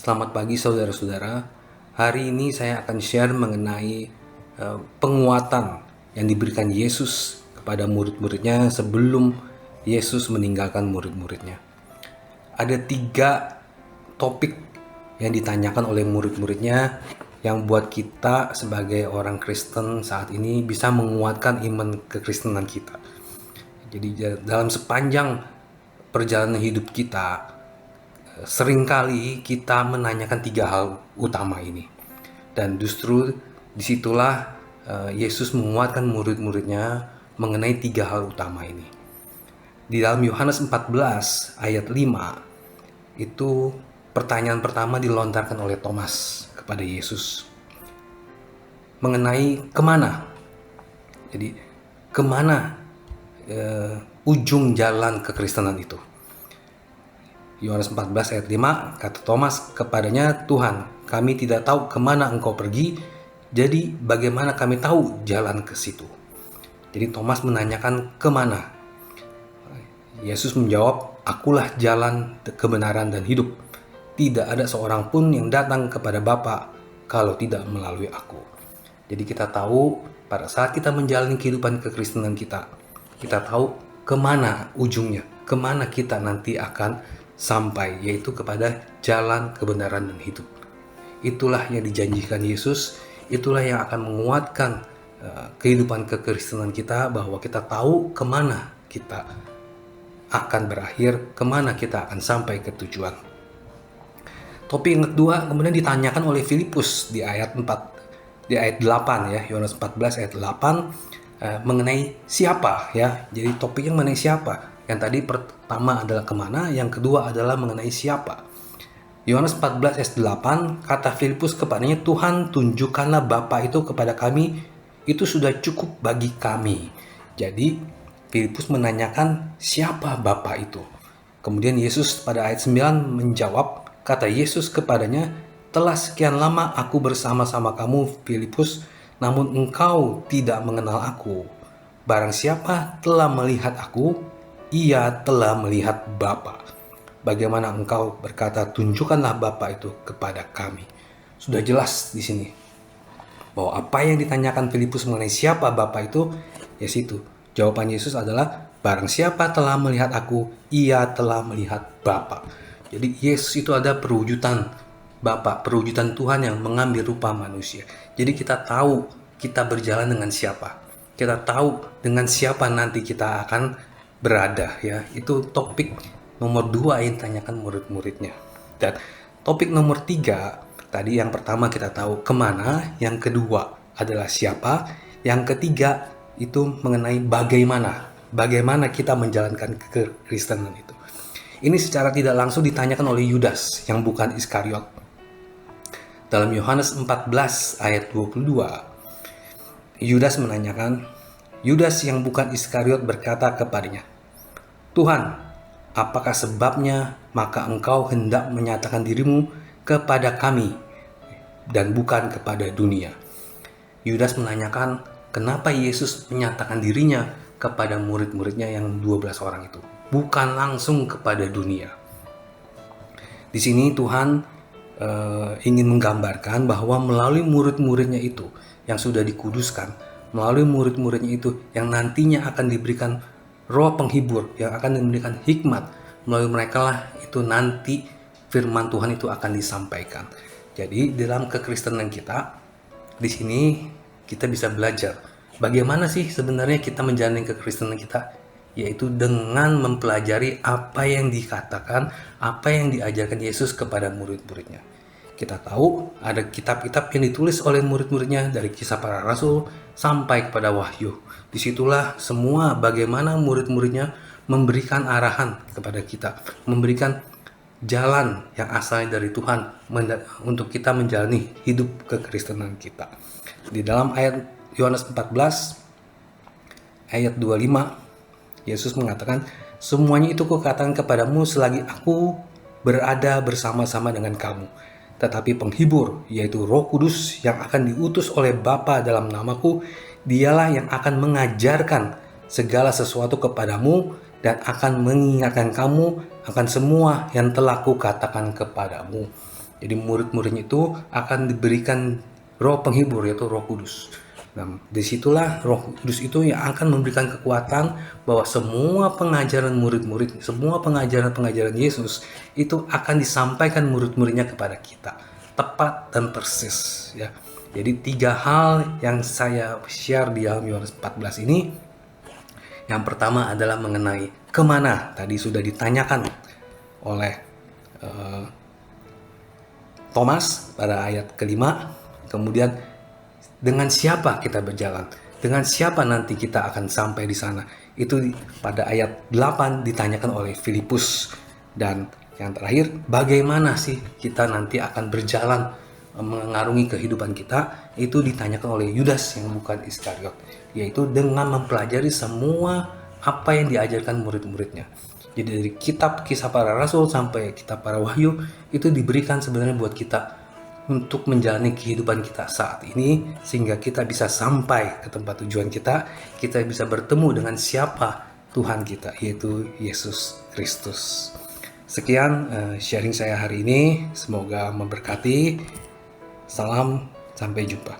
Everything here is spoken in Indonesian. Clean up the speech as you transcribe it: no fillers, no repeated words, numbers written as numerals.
Selamat pagi saudara-saudara. Hari ini saya akan share mengenai penguatan yang diberikan Yesus kepada murid-muridnya sebelum Yesus meninggalkan murid-muridnya. Ada 3 topik yang ditanyakan oleh murid-muridnya yang buat kita sebagai orang Kristen saat ini bisa menguatkan iman kekristenan kita. Jadi dalam sepanjang perjalanan hidup kita, seringkali kita menanyakan 3 hal utama ini. Dan justru disitulah Yesus menguatkan murid-muridnya mengenai 3 hal utama ini. Di dalam Yohanes 14 ayat 5, itu pertanyaan pertama dilontarkan oleh Thomas kepada Yesus mengenai kemana. Jadi kemana ujung jalan kekristenan itu. Yohanes 14 ayat 5, kata Thomas kepadanya, "Tuhan, kami tidak tahu kemana engkau pergi, jadi bagaimana kami tahu jalan ke situ?" Jadi Thomas menanyakan kemana. Yesus menjawab, "Akulah jalan, kebenaran, dan hidup. Tidak ada seorang pun yang datang kepada Bapa kalau tidak melalui aku." Jadi kita tahu pada saat kita menjalani kehidupan kekristenan kita tahu kemana ujungnya, kemana kita nanti akan sampai, yaitu kepada jalan kebenaran dan hidup. Itulah yang dijanjikan Yesus, itulah yang akan menguatkan kehidupan kekristenan kita, bahwa kita tahu kemana kita akan berakhir, kemana kita akan sampai ke tujuan. Topik yang kedua kemudian ditanyakan oleh Filipus di ayat 8 ya, Yohanes 14 ayat 8, mengenai siapa ya. Jadi topiknya mengenai siapa. Yang tadi pertama adalah kemana, yang kedua adalah mengenai siapa. Yohanes 14 ayat 8, kata Filipus kepadanya, "Tuhan, tunjukkanlah Bapa itu kepada kami, itu sudah cukup bagi kami." Jadi Filipus menanyakan siapa Bapa itu. Kemudian Yesus pada ayat 9 menjawab, kata Yesus kepadanya, "Telah sekian lama aku bersama-sama kamu, Filipus, namun engkau tidak mengenal aku. Barang siapa telah melihat aku, ia telah melihat Bapa. Bagaimana engkau berkata, tunjukkanlah Bapa itu kepada kami?" Sudah jelas di sini bahwa apa yang ditanyakan Filipus mengenai siapa Bapa itu, ya situ. Jawaban Yesus adalah, barang siapa telah melihat aku, ia telah melihat Bapa. Jadi Yesus itu ada perwujudan Bapa, perwujudan Tuhan yang mengambil rupa manusia. Jadi kita tahu kita berjalan dengan siapa. Kita tahu dengan siapa nanti kita akan berada ya. Itu topik nomor 2 yang ditanyakan murid-muridnya. Dan topik nomor 3, tadi yang pertama kita tahu kemana, yang kedua adalah siapa, yang ketiga itu mengenai bagaimana kita menjalankan kekristenan itu. Ini secara tidak langsung ditanyakan oleh Yudas yang bukan Iskariot. Dalam Yohanes 14 ayat 22, Yudas menanyakan, Yudas yang bukan Iskariot berkata kepadanya, "Tuhan, apakah sebabnya maka engkau hendak menyatakan dirimu kepada kami dan bukan kepada dunia?" Yudas menanyakan kenapa Yesus menyatakan dirinya kepada murid-muridnya yang 12 orang itu, bukan langsung kepada dunia. Di sini Tuhan ingin menggambarkan bahwa melalui murid-muridnya itu yang sudah dikuduskan, melalui murid-muridnya itu yang nantinya akan diberikan roh penghibur, yang akan diberikan hikmat, melalui mereka lah itu nanti firman Tuhan itu akan disampaikan. Jadi dalam kekristenan kita, di sini kita bisa belajar bagaimana sih sebenarnya kita menjalani kekristenan kita, yaitu dengan mempelajari apa yang dikatakan, apa yang diajarkan Yesus kepada murid-muridnya. Kita tahu ada kitab-kitab yang ditulis oleh murid-muridnya dari Kisah Para Rasul sampai kepada Wahyu. Disitulah semua bagaimana murid-muridnya memberikan arahan kepada kita, memberikan jalan yang asal dari Tuhan untuk kita menjalani hidup kekristenan kita. Di dalam ayat Yohanes 14 ayat 25, Yesus mengatakan, "Semuanya itu kukatakan kepadamu selagi aku berada bersama-sama dengan kamu. Tetapi penghibur, yaitu Roh Kudus yang akan diutus oleh Bapa dalam namaku, dialah yang akan mengajarkan segala sesuatu kepadamu dan akan mengingatkan kamu akan semua yang telah kukatakan kepadamu." Jadi murid-muridnya itu akan diberikan roh penghibur, yaitu Roh Kudus. Nah, disitulah Roh Kudus itu yang akan memberikan kekuatan bahwa semua pengajaran murid-murid, semua pengajaran-pengajaran Yesus itu akan disampaikan murid-muridnya kepada kita, tepat dan persis, ya. Jadi 3 hal yang saya share di dalam Yohanes 14 ini. Yang pertama adalah mengenai kemana, tadi sudah ditanyakan oleh Thomas pada ayat kelima. Kemudian dengan siapa kita berjalan, dengan siapa nanti kita akan sampai di sana, itu pada ayat 8 ditanyakan oleh Filipus. Dan yang terakhir, bagaimana sih kita nanti akan berjalan mengarungi kehidupan kita, itu ditanyakan oleh Yudas yang bukan Iskariot, yaitu dengan mempelajari semua apa yang diajarkan murid-muridnya. Jadi dari kitab Kisah Para Rasul sampai kitab Para Wahyu itu diberikan sebenarnya buat kita untuk menjalani kehidupan kita saat ini, sehingga kita bisa sampai ke tempat tujuan kita bisa bertemu dengan siapa Tuhan kita, yaitu Yesus Kristus. Sekian sharing saya hari ini, semoga memberkati. Salam, sampai jumpa.